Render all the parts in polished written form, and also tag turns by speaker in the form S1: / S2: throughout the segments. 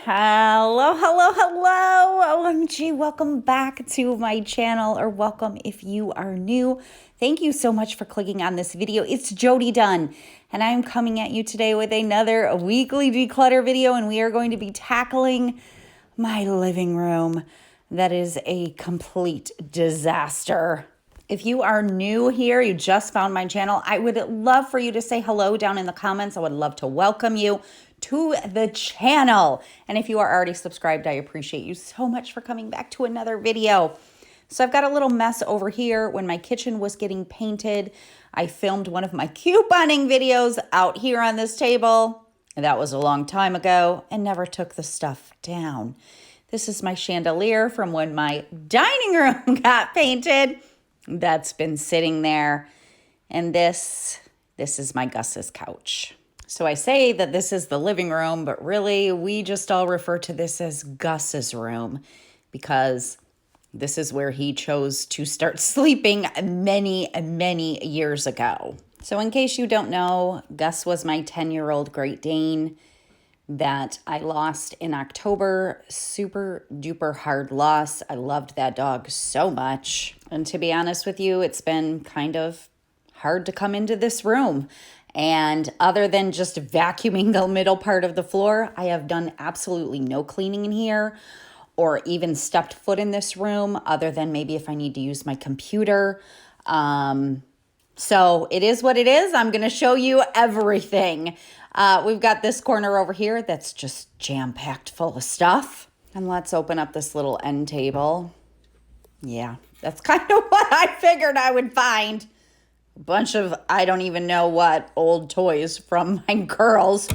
S1: Hello, hello, hello. OMG, welcome back to my channel, or welcome if you are new. Thank you so much for clicking on this video. It's Jodi Dunn, and I'm coming at you today with another weekly declutter video, and we are going to be tackling my living room. That is a complete disaster. If you are new here, you just found my channel, I would love for you to say hello down in the comments. I would love to welcome you to the channel. And if you are already subscribed, I appreciate you so much for coming back to another video. So I've got a little mess over here. When my kitchen was getting painted, I filmed one of my couponing videos out here on this table. That was a long time ago and never took the stuff down. This is my chandelier from when my dining room got painted. That's been sitting there. And this is my Gus's couch. So I say that this is the living room, but really we just all refer to this as Gus's room because this is where he chose to start sleeping many years ago. So in case you don't know, Gus was my 10-year-old Great Dane that I lost in October. Super duper hard loss. I loved that dog so much. And to be honest with you, it's been kind of hard to come into this room. And other than just vacuuming the middle part of the floor, I have done absolutely no cleaning in here or even stepped foot in this room other than maybe if I need to use my computer. So it is what it is. I'm going to show you everything. We've got this corner over here that's just jam-packed full of stuff. And let's open up this little end table. Yeah, that's kind of what I figured I would find. A bunch of, I don't even know what, old toys from my girls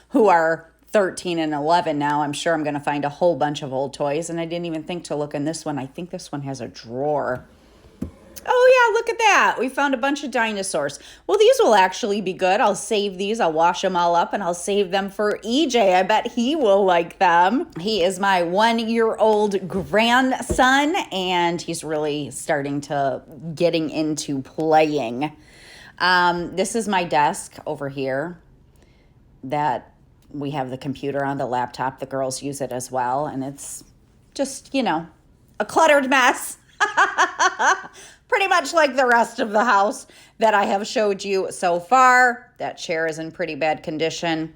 S1: who are 13 and 11 now. I'm sure I'm going to find a whole bunch of old toys. And I didn't even think to look in this one. I think this one has a drawer. Oh, yeah, look at that. We found a bunch of dinosaurs. Well, these will actually be good. I'll save these. I'll wash them all up and I'll save them for EJ. I bet he will like them. He is my 1-year-old grandson, and he's really starting to getting into playing. This is my desk over here that we have the computer on, the laptop. The girls use it as well, and it's just, a cluttered mess. Pretty much like the rest of the house that I have showed you so far. That chair is in pretty bad condition.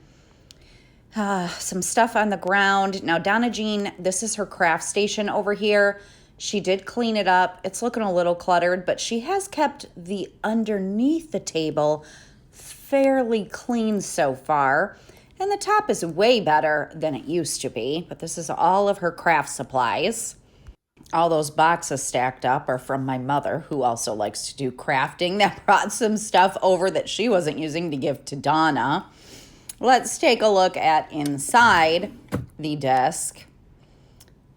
S1: Some stuff on the ground. Now, Donna Jean, this is her craft station over here. She did clean it up. It's looking a little cluttered, but she has kept the underneath the table fairly clean so far. And the top is way better than it used to be. But this is all of her craft supplies. All those boxes stacked up are from my mother, who also likes to do crafting. That brought some stuff over that she wasn't using to give to Donna. Let's take a look at inside the desk.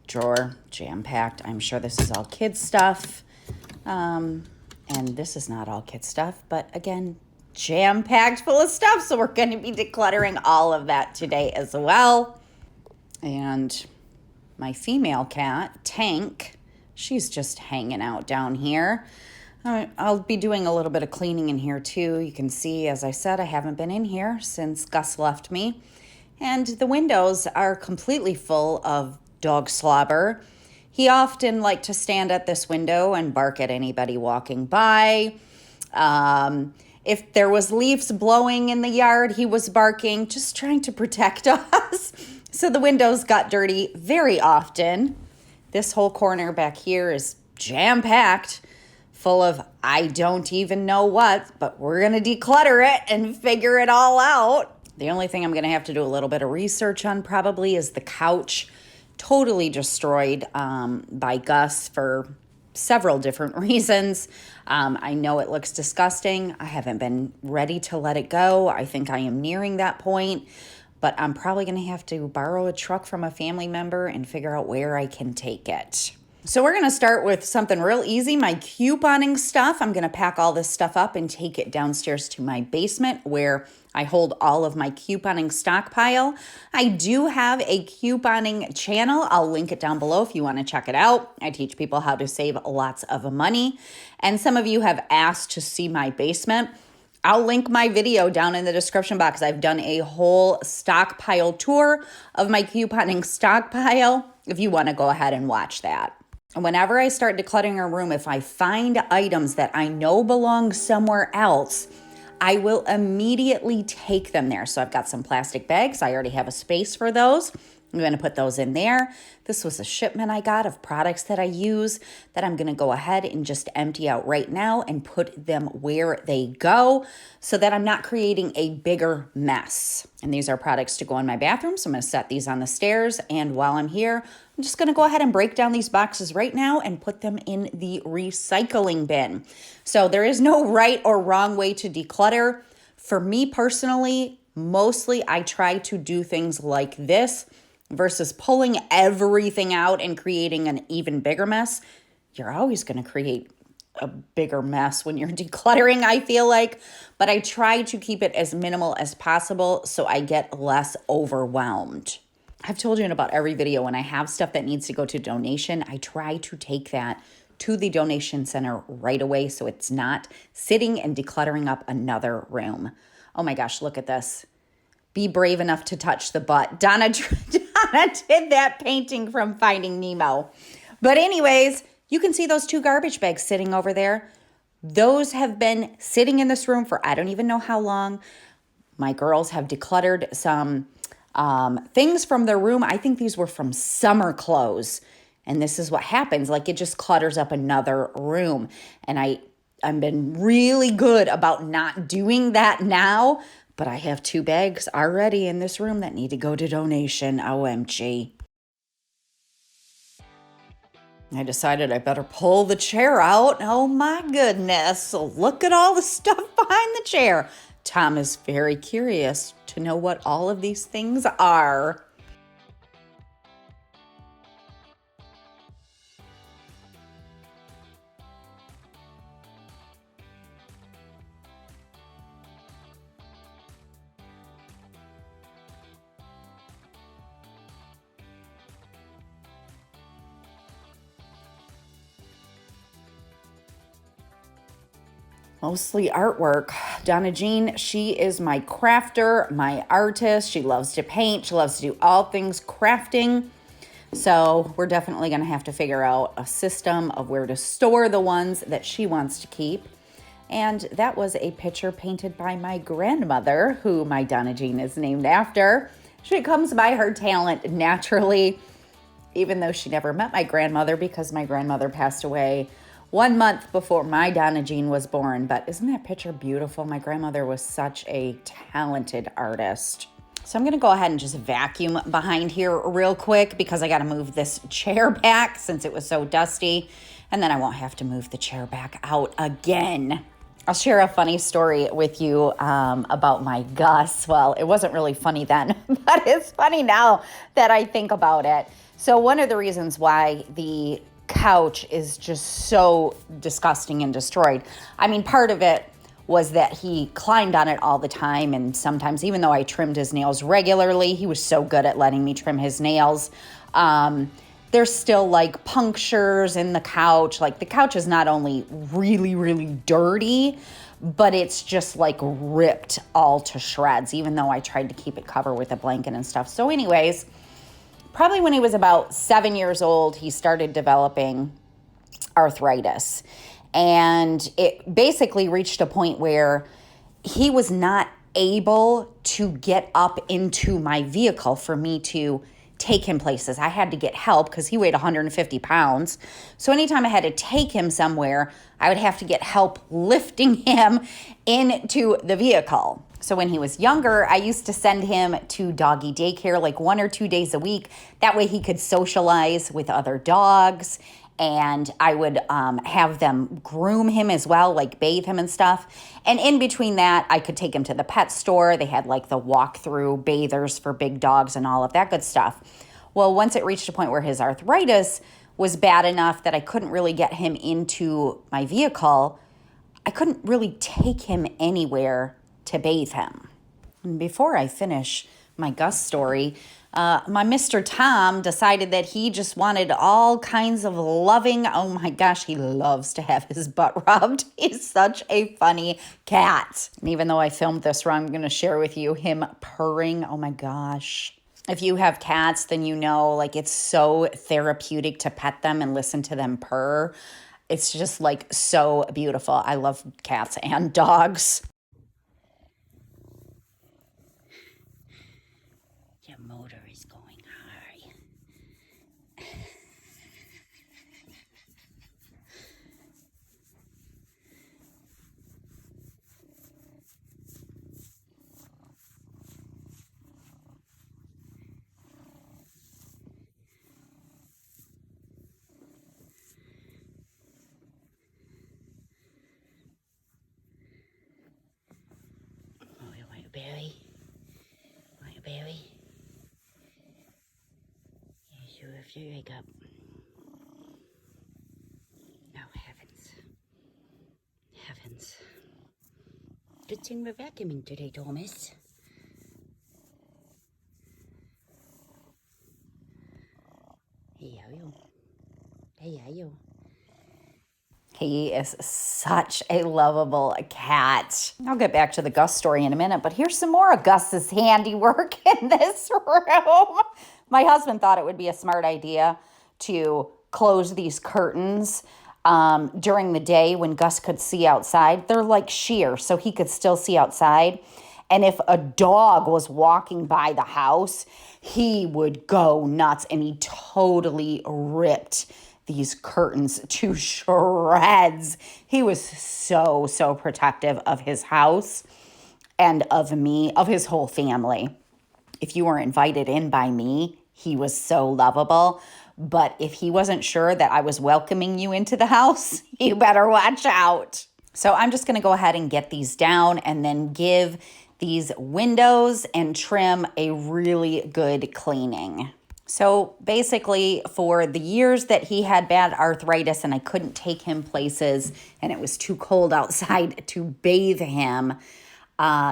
S1: Drawer, jam-packed. I'm sure this is all kids stuff. And this is not all kids stuff, but again, jam-packed full of stuff. So we're going to be decluttering all of that today as well. And my female cat, Tank, she's just hanging out down here. I'll be doing a little bit of cleaning in here too. You can see, as I said, I haven't been in here since Gus left me. And the windows are completely full of dog slobber. He often liked to stand at this window and bark at anybody walking by. If there was leaves blowing in the yard, he was barking, just trying to protect us. So the windows got dirty very often. This whole corner back here is jam-packed, full of I don't even know what, but we're going to declutter it and figure it all out. The only thing I'm going to have to do a little bit of research on probably is the couch. Totally destroyed by Gus for several different reasons. I know it looks disgusting. I haven't been ready to let it go. I think I am nearing that point. But I'm probably going to have to borrow a truck from a family member and figure out where I can take it. So we're going to start with something real easy, my couponing stuff. I'm going to pack all this stuff up and take it downstairs to my basement where I hold all of my couponing stockpile. I do have a couponing channel. I'll link it down below if you want to check it out. I teach people how to save lots of money. And some of you have asked to see my basement. I'll link my video down in the description box. I've done a whole stockpile tour of my couponing stockpile if you want to go ahead and watch that. And whenever I start decluttering a room, if I find items that I know belong somewhere else, I will immediately take them there. So I've got some plastic bags. I already have a space for those. I'm going to put those in there. This was a shipment I got of products that I use that I'm going to go ahead and just empty out right now and put them where they go so that I'm not creating a bigger mess. And these are products to go in my bathroom. So I'm going to set these on the stairs. And while I'm here, I'm just going to go ahead and break down these boxes right now and put them in the recycling bin. So there is no right or wrong way to declutter. For me personally, mostly I try to do things like this versus pulling everything out and creating an even bigger mess. You're always going to create a bigger mess when you're decluttering, I feel like. But I try to keep it as minimal as possible so I get less overwhelmed. I've told you in about every video, when I have stuff that needs to go to donation, I try to take that to the donation center right away so it's not sitting and decluttering up another room. Oh my gosh, look at this. Be brave enough to touch the butt. Donna did that painting from Finding Nemo. But anyways, you can see those 2 garbage bags sitting over there. Those have been sitting in this room for I don't even know how long. My girls have decluttered some things from their room. I think these were from summer clothes. And this is what happens. Like, it just clutters up another room. And I've been really good about not doing that now. But I have 2 bags already in this room that need to go to donation. OMG. I decided I better pull the chair out. Oh my goodness. Look at all the stuff behind the chair. Tom is very curious to know what all of these things are. Mostly artwork. Donna Jean, she is my crafter, my artist. She loves to paint. She loves to do all things crafting. So we're definitely going to have to figure out a system of where to store the ones that she wants to keep. And that was a picture painted by my grandmother, who my Donna Jean is named after. She comes by her talent naturally, even though she never met my grandmother because my grandmother passed away 1 month before my Donna Jean was born. But isn't that picture beautiful? My grandmother was such a talented artist. So I'm going to go ahead and just vacuum behind here real quick because I got to move this chair back since it was so dusty. And then I won't have to move the chair back out again. I'll share a funny story with you about my Gus. Well, it wasn't really funny then, but it's funny now that I think about it. So one of the reasons why the couch is just so disgusting and destroyed. I mean, part of it was that he climbed on it all the time, and sometimes, even though I trimmed his nails regularly, he was so good at letting me trim his nails. There's still like punctures in the couch. Like, the couch is not only really, really dirty, but it's just like ripped all to shreds, even though I tried to keep it covered with a blanket and stuff. So anyways, probably when he was about 7 years old, he started developing arthritis. And it basically reached a point where he was not able to get up into my vehicle for me to take him places. I had to get help because he weighed 150 pounds. So anytime I had to take him somewhere, I would have to get help lifting him into the vehicle. So when he was younger, I used to send him to doggy daycare like 1 or 2 days a week. That way he could socialize with other dogs. And I would have them groom him as well, like bathe him and stuff. And in between that, I could take him to the pet store. They had like the walk-through bathers for big dogs and all of that good stuff. Well, once it reached a point where his arthritis was bad enough that I couldn't really get him into my vehicle, I couldn't really take him anywhere to bathe him. And before I finish my Gus story, My Mr. Tom decided that he just wanted all kinds of loving. Oh my gosh, he loves to have his butt rubbed. He's such a funny cat. And even though I filmed this wrong, I'm going to share with you him purring. Oh my gosh. If you have cats, then you know, like, it's so therapeutic to pet them and listen to them purr. It's just like so beautiful. I love cats and dogs. The motor is going high. Want a berry? Want a berry? You lift your leg up. Oh, heavens. Heavens. Good thing we're vacuuming today, Thomas. Hey, how are you? Hey, how are you? He is such a lovable cat. I'll get back to the Gus story in a minute, but here's some more of Gus's handiwork in this room. My husband thought it would be a smart idea to close these curtains during the day when Gus could see outside. They're like sheer, so he could still see outside. And if a dog was walking by the house, he would go nuts, and he totally ripped these curtains to shreds. He was so protective of his house and of me, of his whole family. If you were invited in by me, he was so lovable. But if he wasn't sure that I was welcoming you into the house, you better watch out. So I'm just going to go ahead and get these down and then give these windows and trim a really good cleaning. So basically, for the years that he had bad arthritis and I couldn't take him places and it was too cold outside to bathe him,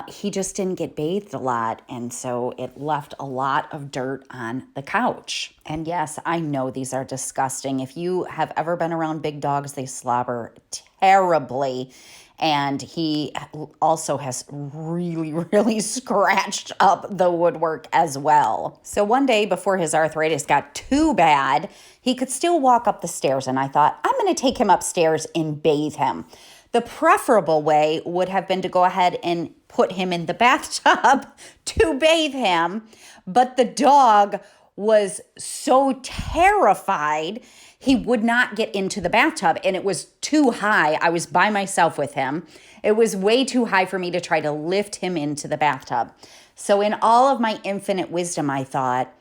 S1: he just didn't get bathed a lot. And so it left a lot of dirt on the couch. And yes, I know these are disgusting. If you have ever been around big dogs, they slobber terribly. And he also has really scratched up the woodwork as well. So one day before his arthritis got too bad, he could still walk up the stairs. And I thought, I'm going to take him upstairs and bathe him. The preferable way would have been to go ahead and put him in the bathtub to bathe him. But the dog was so terrified, he would not get into the bathtub, and it was too high. I was by myself with him. It was way too high for me to try to lift him into the bathtub. So in all of my infinite wisdom, I thought,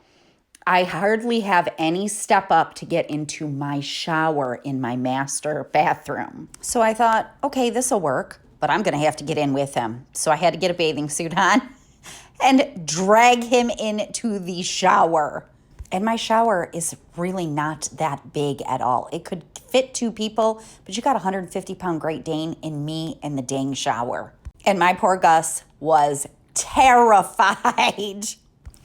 S1: I hardly have any step up to get into my shower in my master bathroom. So I thought, okay, this will work, but I'm going to have to get in with him. So I had to get a bathing suit on and drag him into the shower. And my shower is really not that big at all. It could fit 2 people, but you got a 150-pound Great Dane in me and the dang shower. And my poor Gus was terrified.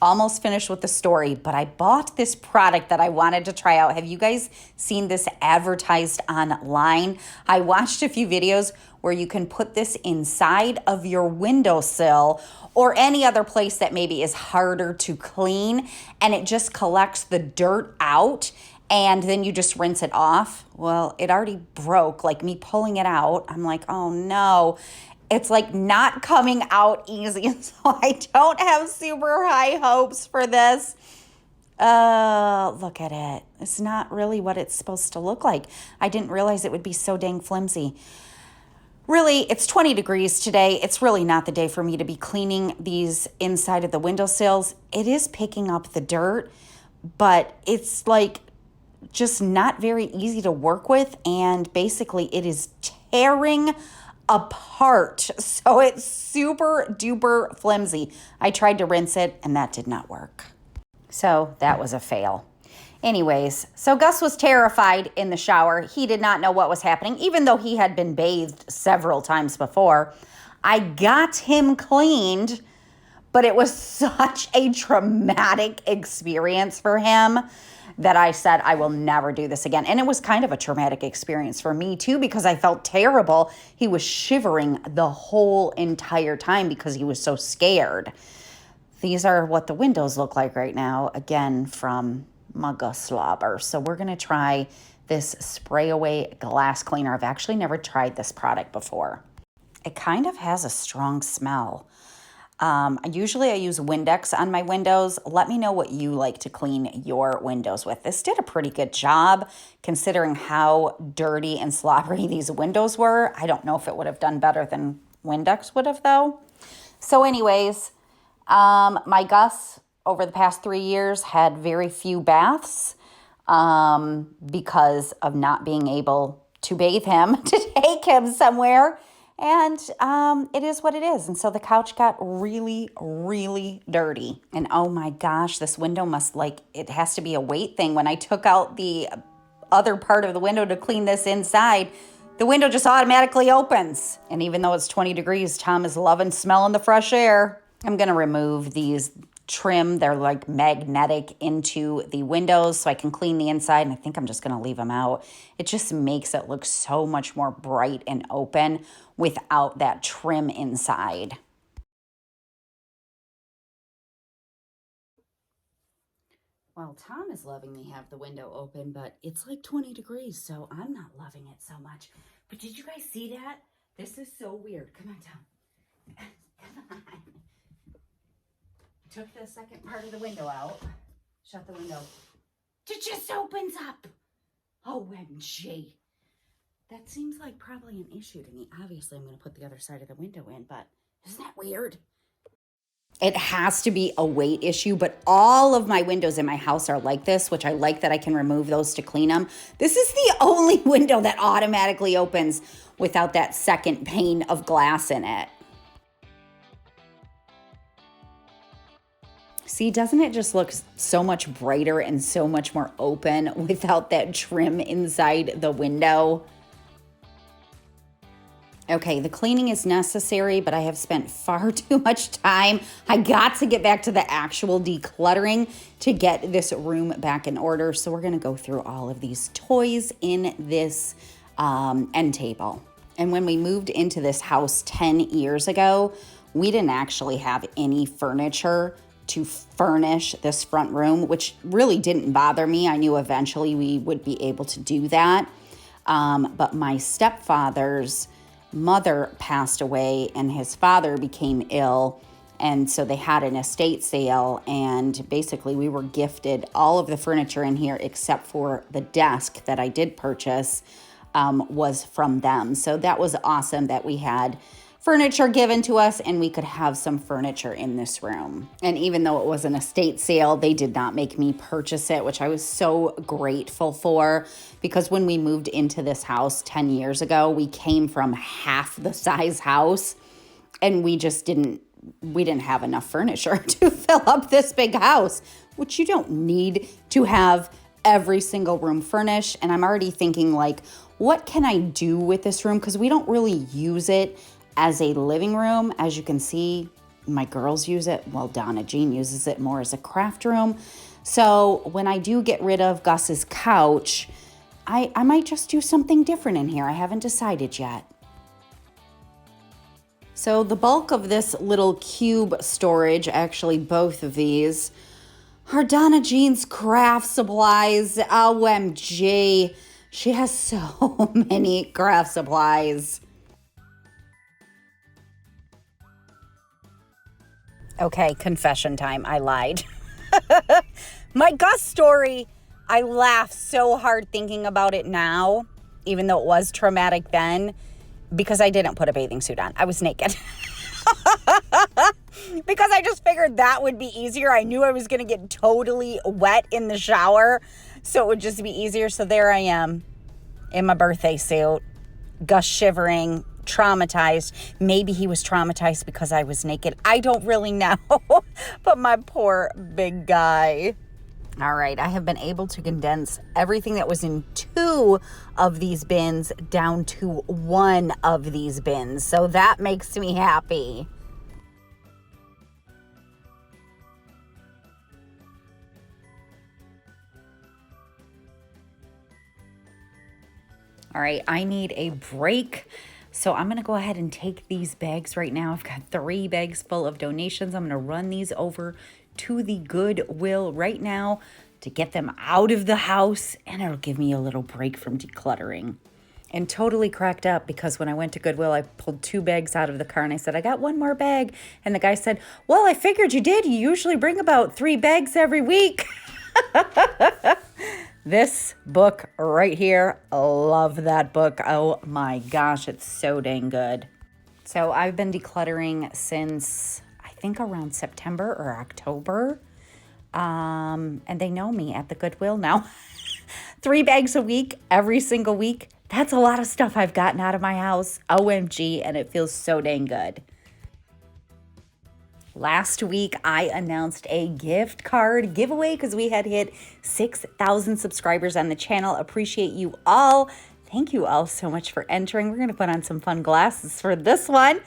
S1: Almost finished with the story, but I bought this product that I wanted to try out. Have you guys seen this advertised online? I watched a few videos where you can put this inside of your windowsill or any other place that maybe is harder to clean, and it just collects the dirt out, and then you just rinse it off. Well, it already broke. Like, me pulling it out, I'm like, oh no. It's like not coming out easy, so I don't have super high hopes for this. Look at it. It's not really what it's supposed to look like. I didn't realize it would be so dang flimsy. Really, it's 20 degrees today. It's really not the day for me to be cleaning these inside of the windowsills. It is picking up the dirt, but it's like just not very easy to work with, and basically it is tearing apart. So it's super duper flimsy. I tried to rinse it and that did not work. So that was a fail. Anyways, so Gus was terrified in the shower. He did not know what was happening, even though he had been bathed several times before. I got him cleaned, but but it was such a traumatic experience for him that I said, I will never do this again. And it was kind of a traumatic experience for me too, because I felt terrible. He was shivering the whole entire time because he was so scared. These are what the windows look like right now, again, from Mugga Slobber. So we're gonna try this spray away glass cleaner. I've actually never tried this product before. It kind of has a strong smell. Usually I use Windex on my windows. Let me know what you like to clean your windows with. This did a pretty good job considering how dirty and slobbery these windows were. I don't know if it would have done better than Windex would have though. So anyways, my Gus over the past 3 years had very few baths because of not being able to bathe him, to take him somewhere. And it is what it is. And so the couch got really, really dirty. And oh my gosh, this window it has to be a weight thing. When I took out the other part of the window to clean this inside, the window just automatically opens. And even though it's 20 degrees, Tom is loving smelling the fresh air. I'm going to remove these trim. They're like magnetic into the windows so I can clean the inside. And I think I'm just going to leave them out. It just makes it look so much more bright and open without that trim inside. Well, Tom is letting me have the window open, but it's like 20 degrees, so I'm not loving it so much. But did you guys see that? This is so weird. Come on, Tom. Come on. Took the second part of the window out. Shut the window. It just opens up. OMG. That seems like probably an issue to me. Obviously, I'm going to put the other side of the window in, but isn't that weird? It has to be a weight issue, but all of my windows in my house are like this, which I like that I can remove those to clean them. This is the only window that automatically opens without that second pane of glass in it. See, doesn't it just look so much brighter and so much more open without that trim inside the window? Okay, the cleaning is necessary, but I have spent far too much time. I got to get back to the actual decluttering to get this room back in order. So we're gonna go through all of these toys in this end table. And when we moved into this house 10 years ago, we didn't actually have any furniture to furnish this front room, which really didn't bother me. I knew eventually we would be able to do that. But my stepfather's mother passed away and his father became ill. And so they had an estate sale, and basically we were gifted all of the furniture in here except for the desk that I did purchase was from them. So that was awesome that we had furniture given to us and we could have some furniture in this room. And even though it was an estate sale, they did not make me purchase it, which I was so grateful for, because when we moved into this house 10 years ago, we came from half the size house and we didn't have enough furniture to fill up this big house, which you don't need to have every single room furnished. And I'm already thinking like, what can I do with this room? Because we don't really use it as a living room. As you can see, my girls use it. Well, Donna Jean uses it more as a craft room. So when I do get rid of Gus's couch, I might just do something different in here. I haven't decided yet. So the bulk of this little cube storage, actually both of these, are Donna Jean's craft supplies. OMG. She has so many craft supplies. Okay, confession time. I lied. My Gus story, I laugh so hard thinking about it now, even though it was traumatic then, because I didn't put a bathing suit on. I was naked. Because I just figured that would be easier. I knew I was going to get totally wet in the shower, so it would just be easier. So there I am in my birthday suit, Gus shivering, traumatized. Maybe he was traumatized because I was naked. I don't really know, but my poor big guy. All right, I have been able to condense everything that was in 2 of these bins down to 1 of these bins. So that makes me happy. All right, I need a break. So I'm gonna go ahead and take these bags right now. I've got 3 bags full of donations. I'm gonna run these over to the Goodwill right now to get them out of the house, and it'll give me a little break from decluttering. And totally cracked up because when I went to Goodwill, I pulled 2 bags out of the car and I said, I got 1 more bag. And the guy said, well, I figured you did. You usually bring about 3 bags every week. This book right here, I love that book. Oh my gosh, it's so dang good. So I've been decluttering since I think around September or October. And they know me at the Goodwill now. 3 bags a week, every single week. That's a lot of stuff I've gotten out of my house. OMG, and it feels so dang good. Last week, I announced a gift card giveaway because we had hit 6,000 subscribers on the channel. Appreciate you all. Thank you all so much for entering. We're going to put on some fun glasses for this one.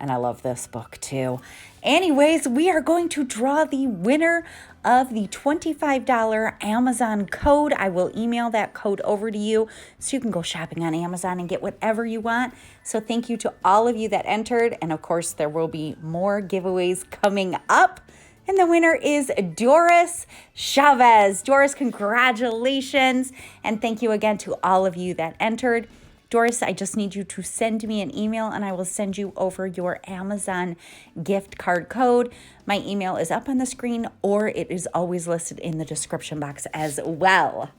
S1: And I love this book too. Anyways, we are going to draw the winner of the $25 Amazon code. I will email that code over to you so you can go shopping on Amazon and get whatever you want. So thank you to all of you that entered. And of course, there will be more giveaways coming up. And the winner is Doris Chavez. Doris, congratulations. And thank you again to all of you that entered. Doris, I just need you to send me an email and I will send you over your Amazon gift card code. My email is up on the screen or it is always listed in the description box as well.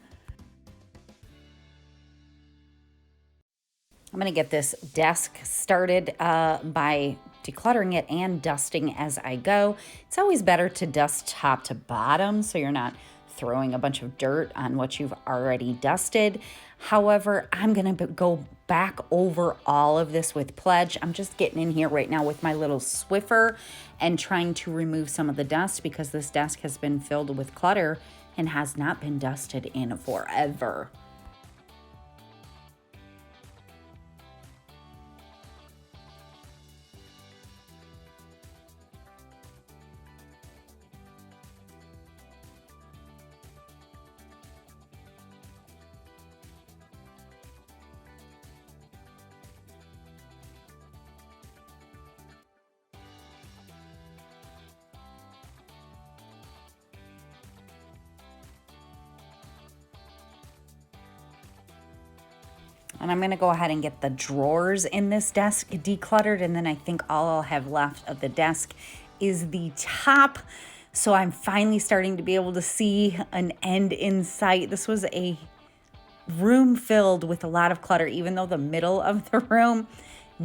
S1: I'm going to get this desk started by decluttering it and dusting as I go. It's always better to dust top to bottom so you're not throwing a bunch of dirt on what you've already dusted. However, I'm going to go back over all of this with Pledge. I'm just getting in here right now with my little Swiffer and trying to remove some of the dust because this desk has been filled with clutter and has not been dusted in forever. And I'm going to go ahead and get the drawers in this desk decluttered. And then I think all I'll have left of the desk is the top. So I'm finally starting to be able to see an end in sight. This was a room filled with a lot of clutter, even though the middle of the room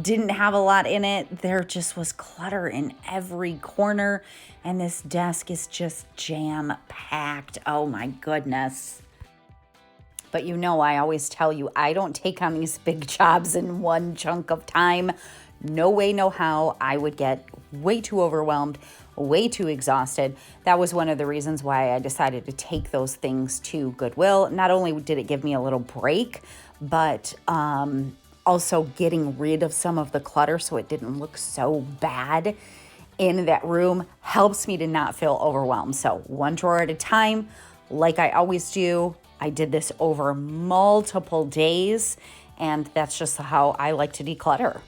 S1: didn't have a lot in it. There just was clutter in every corner. And this desk is just jam-packed. Oh my goodness. But you know, I always tell you, I don't take on these big jobs in one chunk of time. No way, no how. I would get way too overwhelmed, way too exhausted. That was one of the reasons why I decided to take those things to Goodwill. Not only did it give me a little break, but also getting rid of some of the clutter so it didn't look so bad in that room helps me to not feel overwhelmed. So one drawer at a time, like I always do. I did this over multiple days, and that's just how I like to declutter.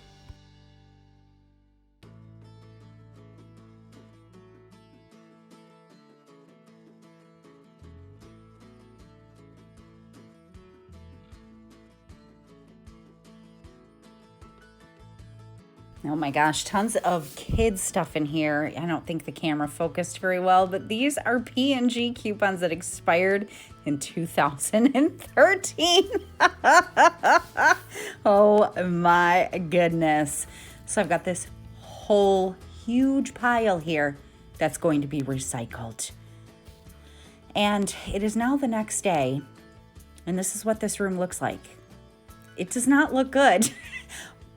S1: Oh my gosh, tons of kids stuff in here. I don't think the camera focused very well, but these are P&G coupons that expired in 2013. Oh my goodness. So I've got this whole huge pile here that's going to be recycled. And it is now the next day, and this is what this room looks like. It does not look good.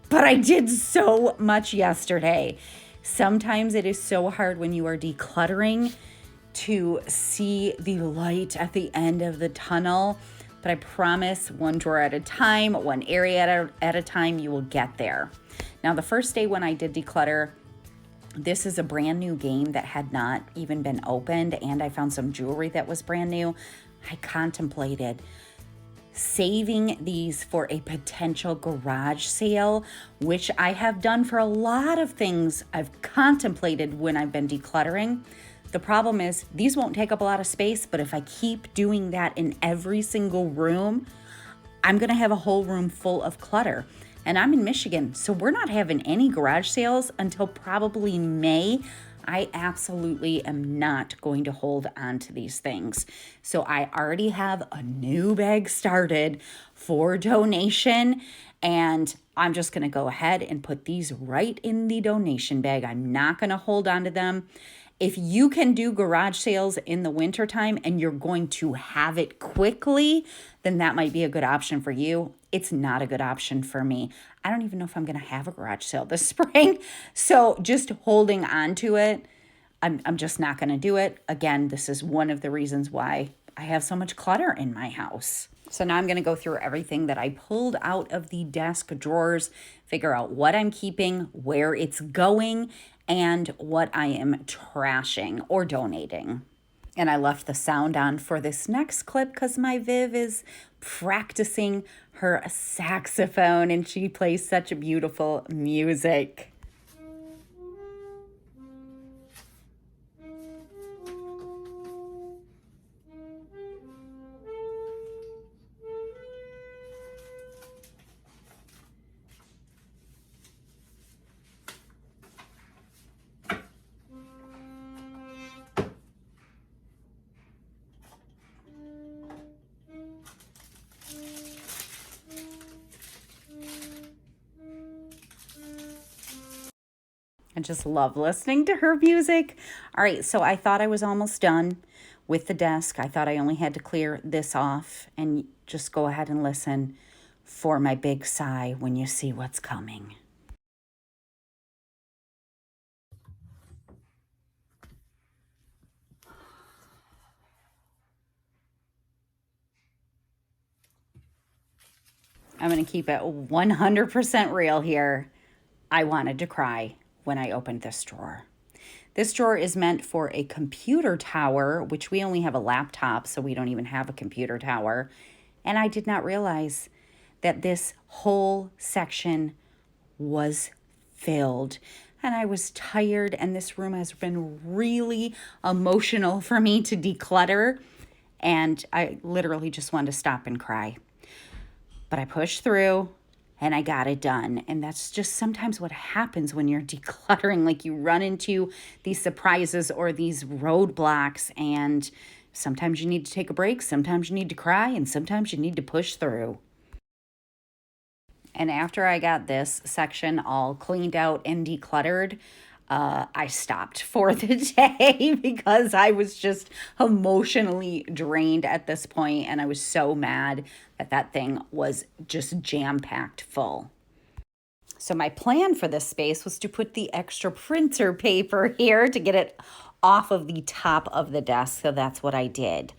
S1: But I did so much yesterday. Sometimes it is so hard when you are decluttering to see the light at the end of the tunnel. But I promise, one drawer at a time, one area at a time, you will get there. Now, the first day when I did declutter, this is a brand new game that had not even been opened, and I found some jewelry that was brand new. I contemplated saving these for a potential garage sale, which I have done for a lot of things I've contemplated when I've been decluttering. The problem is these won't take up a lot of space, but if I keep doing that in every single room, I'm gonna have a whole room full of clutter. And I'm in Michigan, so we're not having any garage sales until probably May. I absolutely am not going to hold on to these things. So I already have a new bag started for donation, and I'm just gonna go ahead and put these right in the donation bag. I'm not gonna hold on to them. If you can do garage sales in the wintertime and you're going to have it quickly, then that might be a good option for you. It's not a good option for me. I don't even know if I'm going to have a garage sale this spring. So just holding on to it, I'm just not going to do it. Again, this is one of the reasons why I have so much clutter in my house. So now I'm going to go through everything that I pulled out of the desk drawers, figure out what I'm keeping, where it's going, and what I am trashing or donating. And I left the sound on for this next clip because my Viv is practicing her saxophone and she plays such beautiful music. I just love listening to her music. All right, so I thought I was almost done with the desk. I thought I only had to clear this off, and just go ahead and listen for my big sigh when you see what's coming. I'm going to keep it 100% real here. I wanted to cry when I opened this drawer. This drawer is meant for a computer tower, which we only have a laptop, so we don't even have a computer tower. And I did not realize that this whole section was filled. And I was tired, and this room has been really emotional for me to declutter. And I literally just wanted to stop and cry. But I pushed through and I got it done. And that's just sometimes what happens when you're decluttering. Like, you run into these surprises or these roadblocks, and sometimes you need to take a break, sometimes you need to cry, and sometimes you need to push through. And after I got this section all cleaned out and decluttered, I stopped for the day because I was just emotionally drained at this point, and I was so mad that that thing was just jam-packed full. So my plan for this space was to put the extra printer paper here to get it off of the top of the desk, so that's what I did.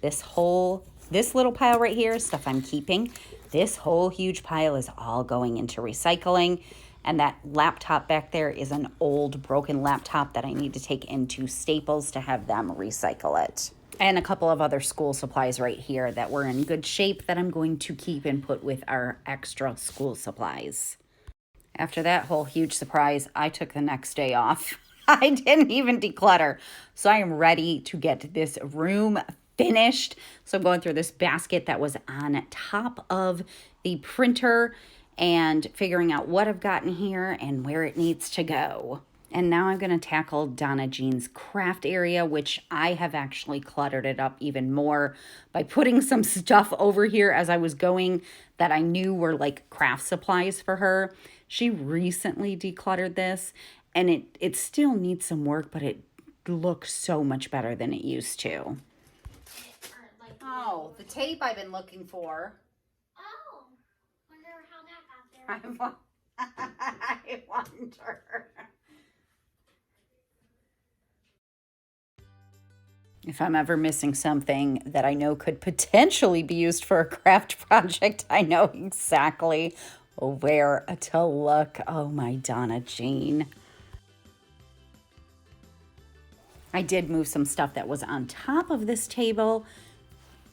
S1: This little pile right here is stuff I'm keeping. This whole huge pile is all going into recycling. And that laptop back there is an old broken laptop that I need to take into Staples to have them recycle it. And a couple of other school supplies right here that were in good shape that I'm going to keep and put with our extra school supplies. After that whole huge surprise, I took the next day off. I didn't even declutter. So I am ready to get this room finished. So I'm going through this basket that was on top of the printer and figuring out what I've got in here and where it needs to go. And now I'm going to tackle Donna Jean's craft area, which I have actually cluttered it up even more by putting some stuff over here as I was going that I knew were like craft supplies for her. She recently decluttered this, and it still needs some work, but it looks so much better than it used to. Oh, the tape I've been looking for.
S2: Oh, wonder how that got there.
S1: I wonder. If I'm ever missing something that I know could potentially be used for a craft project, I know exactly where to look. Oh, my Donna Jean. I did move some stuff that was on top of this table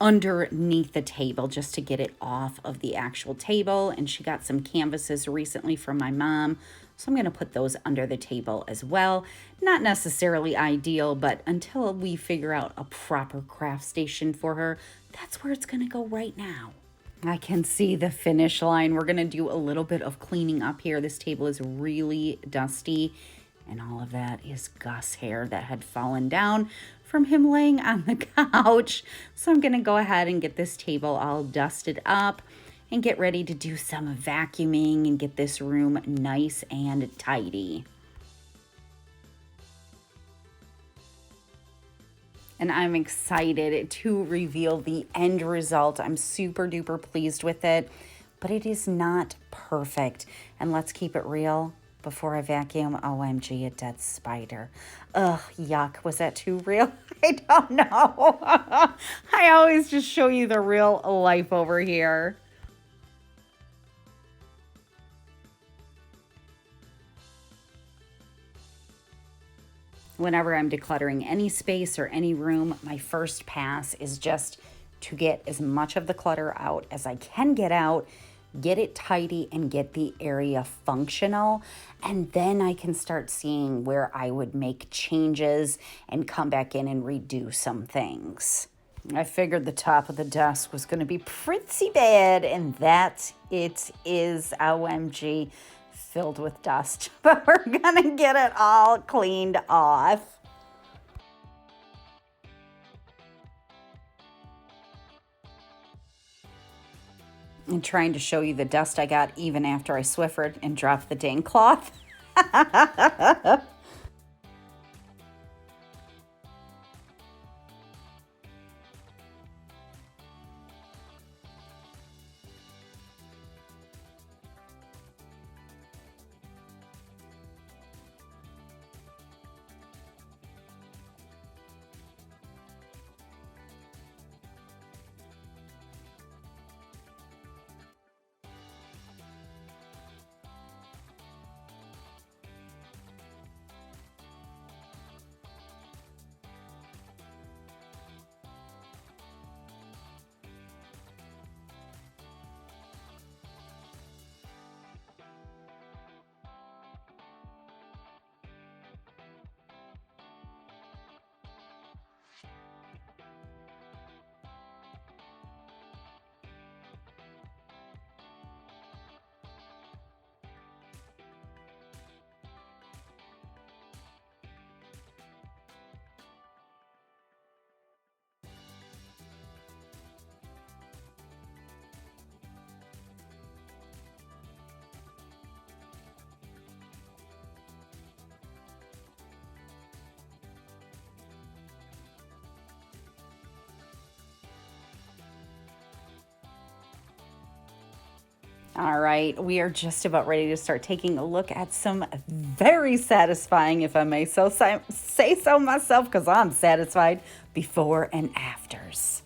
S1: underneath the table just to get it off of the actual table. And she got some canvases recently from my mom, so I'm going to put those under the table as well. Not necessarily ideal, but until we figure out a proper craft station for her, that's where it's going to go right now. I can see the finish line. We're going to do a little bit of cleaning up here. This table is really dusty, and all of that is Gus hair that had fallen down from him laying on the couch. So I'm going to go ahead and get this table all dusted up and get ready to do some vacuuming and get this room nice and tidy. And I'm excited to reveal the end result. I'm super duper pleased with it, but it is not perfect. And let's keep it real. Before I vacuum, OMG, a dead spider. Ugh, yuck. Was that too real? I don't know. I always just show you the real life over here. Whenever I'm decluttering any space or any room, my first pass is just to get as much of the clutter out as I can get out, get it tidy, and get the area functional. And then I can start seeing where I would make changes and come back in and redo some things. I figured the top of the desk was going to be pretty bad, and that it is. OMG. Filled with dust, but we're gonna get it all cleaned off. And trying to show you the dust I got even after I Swiffered and dropped the dang cloth. All right, we are just about ready to start taking a look at some very satisfying, if I may so say so myself, because I'm satisfied, before and afters.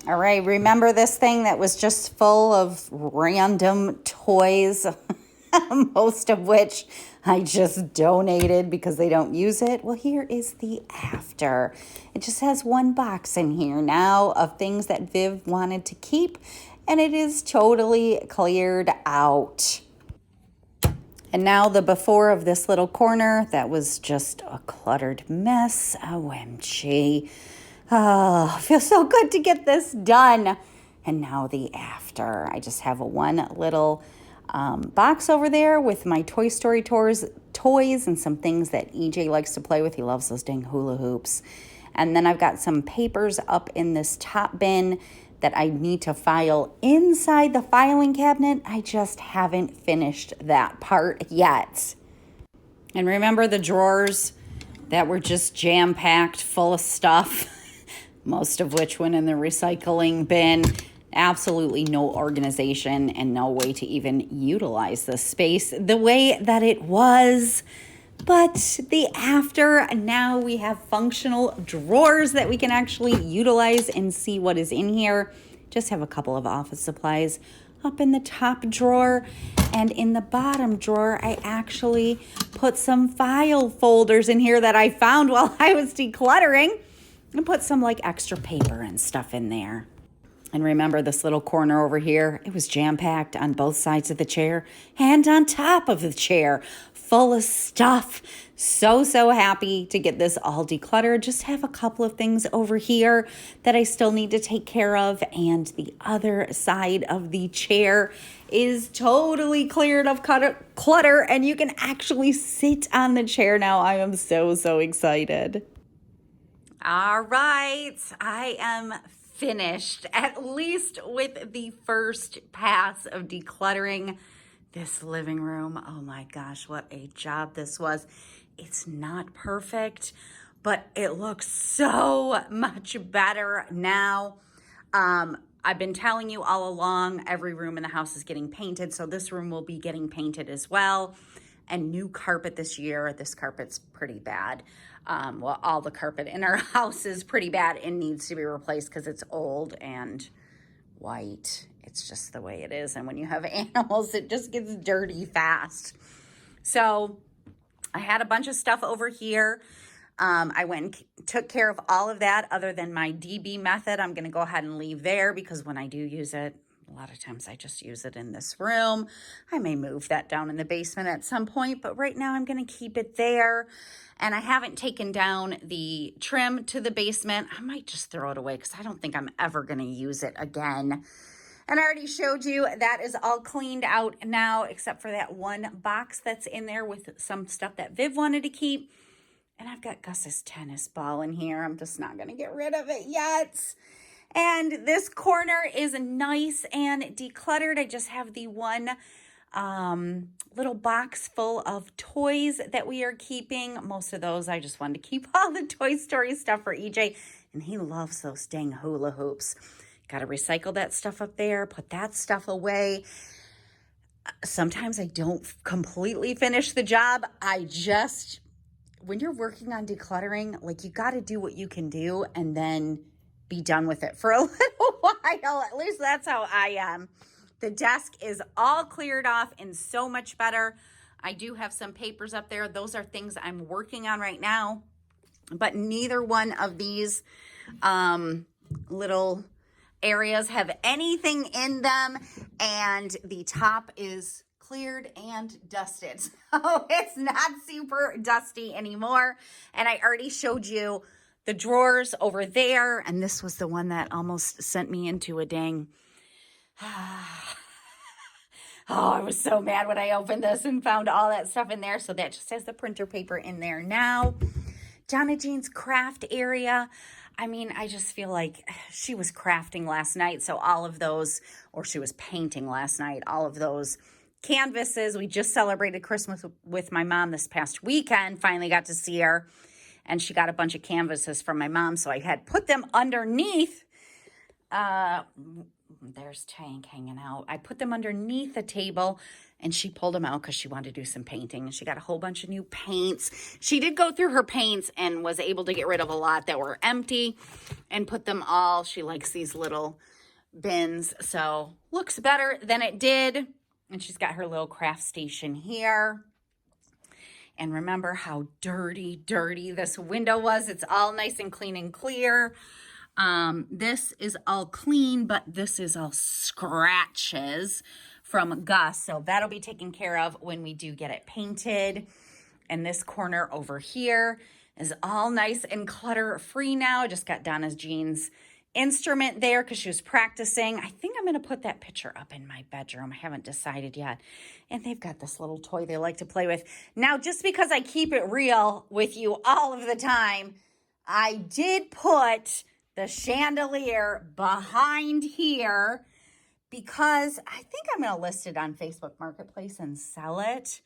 S1: All right, remember this thing that was just full of random toys, most of which I just donated because they don't use it? Well, here is the after. It just has one box in here now of things that Viv wanted to keep, and it is totally cleared out. And now the before of this little corner that was just a cluttered mess. OMG. Oh, feels so good to get this done. And now the after. I just have a one little box over there with my Toy Story toys and some things that EJ likes to play with. He loves those dang hula hoops. And then I've got some papers up in this top bin that I need to file inside the filing cabinet. I just haven't finished that part yet. And remember the drawers that were just jam-packed full of stuff, most of which went in the recycling bin. Absolutely no organization and no way to even utilize the space the way that it was. But the after, now we have functional drawers that we can actually utilize and see what is in here. Just have a couple of office supplies up in the top drawer. And in the bottom drawer, I actually put some file folders in here that I found while I was decluttering. and put some like extra paper and stuff in there. And remember this little corner over here? It was jam-packed on both sides of the chair and on top of the chair, full of stuff. So happy to get this all decluttered. Just have a couple of things over here that I still need to take care of. And the other side of the chair is totally cleared of clutter. And you can actually sit on the chair now. I am so excited. All right, I am finished, at least with the first pass of decluttering this living room. Oh my gosh, what a job this was. It's not perfect, but it looks so much better now. I've been telling you all along, every room in the house is getting painted, so this room will be getting painted as well. And new carpet this year. This carpet's pretty bad. Well, all the carpet in our house is pretty bad and needs to be replaced because it's old and white. It's just the way it is. And when you have animals, it just gets dirty fast. So I had a bunch of stuff over here. I went and took care of all of that other than my DB method. I'm going to go ahead and leave there because when I do use it, a lot of times I just use it in this room. I may move that down in the basement at some point, but right now I'm going to keep it there. And I haven't taken down the trim to the basement. I might just throw it away because I don't think I'm ever going to use it again. And I already showed you that is all cleaned out now, except for that one box that's in there with some stuff that Viv wanted to keep. And I've got Gus's tennis ball in here. I'm just not going to get rid of it yet. And this corner is nice and decluttered. I just have the one little box full of toys that we are keeping. Most of those, I just wanted to keep all the Toy Story stuff for EJ. And he loves those dang hula hoops. Got to recycle that stuff up there, put that stuff away. Sometimes I don't completely finish the job. When you're working on decluttering, like you got to do what you can do and then be done with it for a little while. At least that's how I am. The desk is all cleared off and so much better. I do have some papers up there. Those are things I'm working on right now. But neither one of these little areas have anything in them. And the top is cleared and dusted. So it's not super dusty anymore. And I already showed you the drawers over there, and this was the one that almost sent me into a dang. Oh, I was so mad when I opened this and found all that stuff in there. So that just has the printer paper in there now. Donna Jean's craft area. I mean, I just feel like she was crafting last night. So all of those, or she was painting last night, all of those canvases. We just celebrated Christmas with my mom this past weekend. Finally got to see her. And she got a bunch of canvases from my mom, so I had put them underneath. There's Tank hanging out. I put them underneath the table, and she pulled them out because she wanted to do some painting. And she got a whole bunch of new paints. She did go through her paints and was able to get rid of a lot that were empty and put them all. She likes these little bins, so looks better than it did. And she's got her little craft station here. And remember how dirty this window was. It's all nice and clean and clear. This is all clean, but this is all scratches from Gus. So that'll be taken care of when we do get it painted. And this corner over here is all nice and clutter-free now. I just got Donna's Jean's instrument there because she was practicing. I think I'm going to put that picture up in my bedroom. I haven't decided yet. And they've got this little toy they like to play with. Now, just because I keep it real with you all of the time, I did put the chandelier behind here because I think I'm going to list it on Facebook Marketplace and sell it.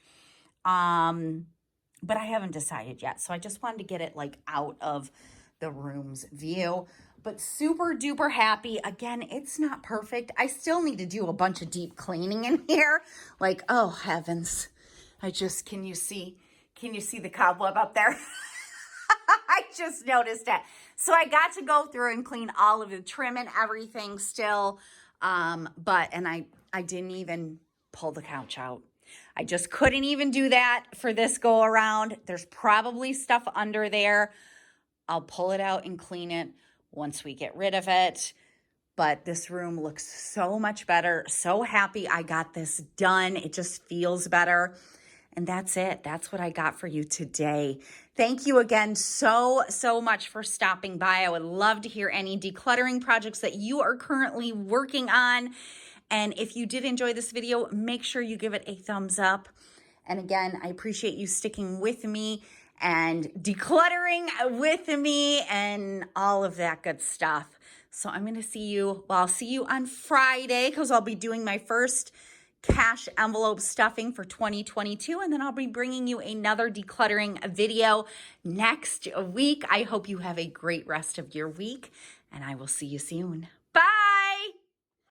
S1: But I haven't decided yet. So I just wanted to get it like out of the room's view. But super duper happy. Again, it's not perfect. I still need to do a bunch of deep cleaning in here. Like, oh heavens. Can you see the cobweb up there? I just noticed it. So I got to go through and clean all of the trim and everything still. And I didn't even pull the couch out. I just couldn't even do that for this go around. There's probably stuff under there. I'll pull it out and clean it once we get rid of it. But this room looks so much better. So happy I got this done. It just feels better. And that's it. That's what I got for you today. Thank you again so much for stopping by. I would love to hear any decluttering projects that you are currently working on. And if you did enjoy this video, make sure you give it a thumbs up. And again, I appreciate you sticking with me and decluttering with me and all of that good stuff. So I'm going to see you, well, I'll see you on Friday because I'll be doing my first cash envelope stuffing for 2022. And then I'll be bringing you another decluttering video next week. I hope you have a great rest of your week and I will see you soon.